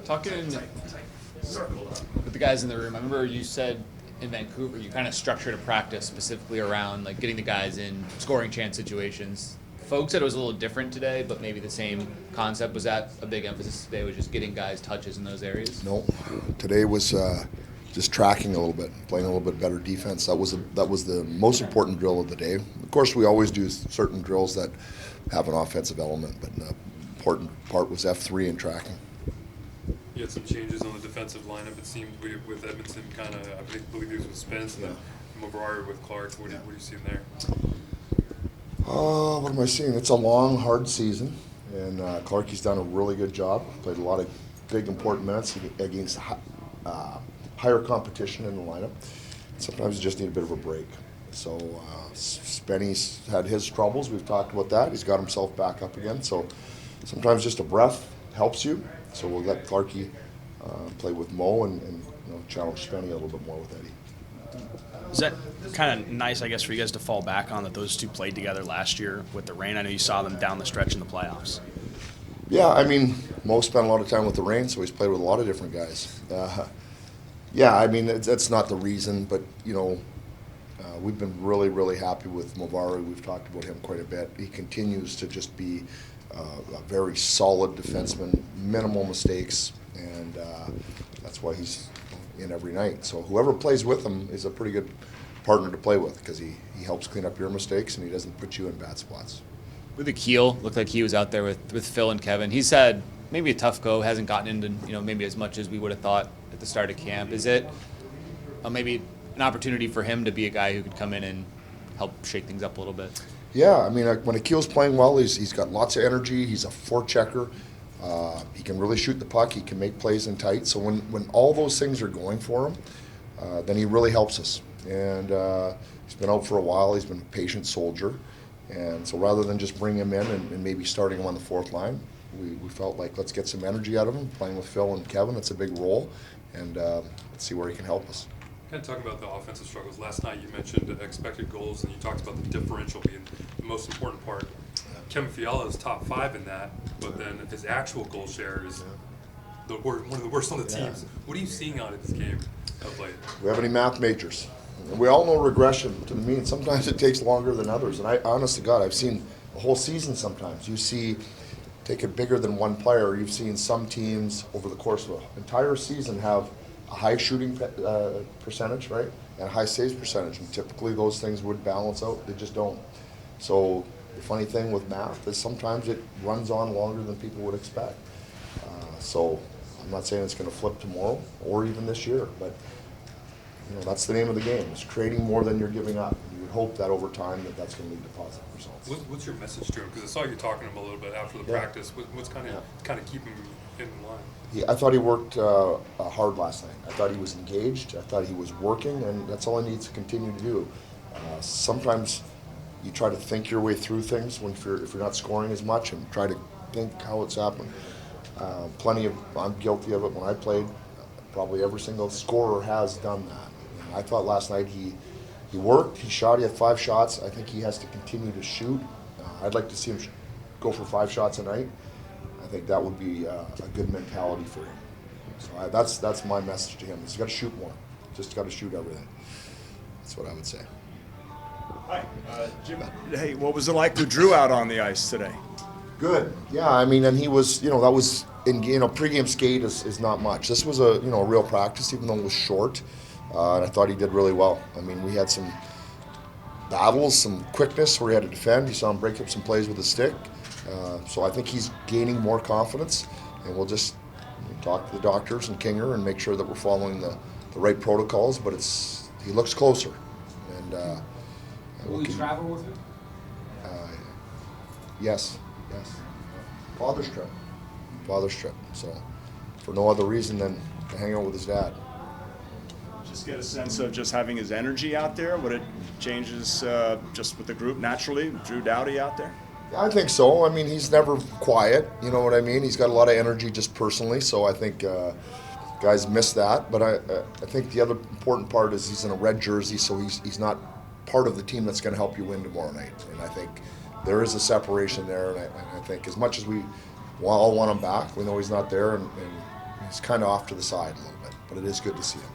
Talking with the guys in the room, I remember you said in Vancouver you kind of structured a practice specifically around like getting the guys in scoring chance situations. Folks said it was a little different today, but maybe the same concept. Was that a big emphasis today, was just getting guys touches in those areas? No, today was just tracking a little bit, playing a little bit better defense. That was the most important drill of the day. Of course, we always do certain drills that have an offensive element, but the important part was F3 and tracking. You had some changes on the defensive lineup. It seemed with Edmonton, kind of, I believe he was with Spence, and then Maguire with Clark. What do you see in there? What am I seeing? It's a long, hard season, and Clarkie's done a really good job. Played a lot of big, important minutes against higher competition in the lineup. Sometimes you just need a bit of a break. So Spenny's had his troubles. We've talked about that. He's got himself back up again. So sometimes just a breath helps you. So we'll let Clarkie play with Mo and challenge Spenny a little bit more with Eddie. Is that kind of nice, I guess, for you guys to fall back on that those two played together last year with the rain? I know you saw them down the stretch in the playoffs. Yeah, I mean, Mo spent a lot of time with the rain, so he's played with a lot of different guys. Yeah, I mean, that's not the reason, but, we've been really, really happy with Mavari. We've talked about him quite a bit. He continues to just be a very solid defenseman, minimal mistakes, and that's why he's in every night. So whoever plays with him is a pretty good partner to play with because he helps clean up your mistakes and he doesn't put you in bad spots. With the Keel, looked like he was out there with Phil and Kevin. He's had maybe a tough go, hasn't gotten into maybe as much as we would have thought at the start of camp. Is it maybe an opportunity for him to be a guy who could come in and help shake things up a little bit? Yeah, I mean, when Akil's playing well, he's got lots of energy. He's a forechecker. He can really shoot the puck. He can make plays in tight. So when all those things are going for him, then he really helps us. And he's been out for a while. He's been a patient soldier. And so rather than just bring him in and maybe starting him on the fourth line, we felt like let's get some energy out of him. Playing with Phil and Kevin, it's a big role. And let's see where he can help us. Kind of talk about the offensive struggles. Last night you mentioned expected goals, and you talked about the differential being the most important part. Kevin Fiala is top 5 in that, but then his actual goal share is one of the worst on the teams. What are you seeing out of this game of late? Do we have any math majors? And we all know regression to the mean. Sometimes it takes longer than others. And I, honest to God, I've seen a whole season sometimes. You see, take it bigger than one player, you've seen some teams over the course of an entire season have a high shooting percentage, right, and a high saves percentage, and typically those things would balance out. They just don't. So the funny thing with math is sometimes it runs on longer than people would expect. So I'm not saying it's going to flip tomorrow or even this year, but that's the name of the game. It's creating more than you're giving up. You would hope that over time that's going to lead to positive results. What's your message to him? Because I saw you talking to him a little bit after the practice. What's kind of keeping him in line? I thought he worked hard last night. I thought he was engaged. I thought he was working, and that's all he needs to continue to do. Sometimes you try to think your way through things if you're not scoring as much, and try to think how it's happened. I'm guilty of it when I played. Probably every single scorer has done that. And I thought last night he worked, he shot, he had 5 shots. I think he has to continue to shoot. I'd like to see him go for 5 shots a night. I think that would be a good mentality for him. So that's my message to him. He's got to shoot more. Just got to shoot everything. That's what I would say. Hi, Jim. Hey, what was it like with Drew out on the ice today? Good. Yeah, I mean, and he was, that was in, pregame skate is not much. This was a real practice, even though it was short. And I thought he did really well. I mean, we had some battles, some quickness where he had to defend. You saw him break up some plays with his stick. So I think he's gaining more confidence, and we'll just talk to the doctors and Kinger and make sure that we're following the right protocols. But he looks closer. And will you travel with him? Yes. Father's trip. So for no other reason than to hang out with his dad. Just get a sense of just having his energy out there. Would it changes just with the group naturally? Drew Doughty out there? I think so. I mean, he's never quiet. You know what I mean? He's got a lot of energy just personally. So I think guys miss that. But I think the other important part is he's in a red jersey, so he's not part of the team that's going to help you win tomorrow night. And I think there is a separation there. And I think as much as we all want him back, we know he's not there, and he's kind of off to the side a little bit, but it is good to see him.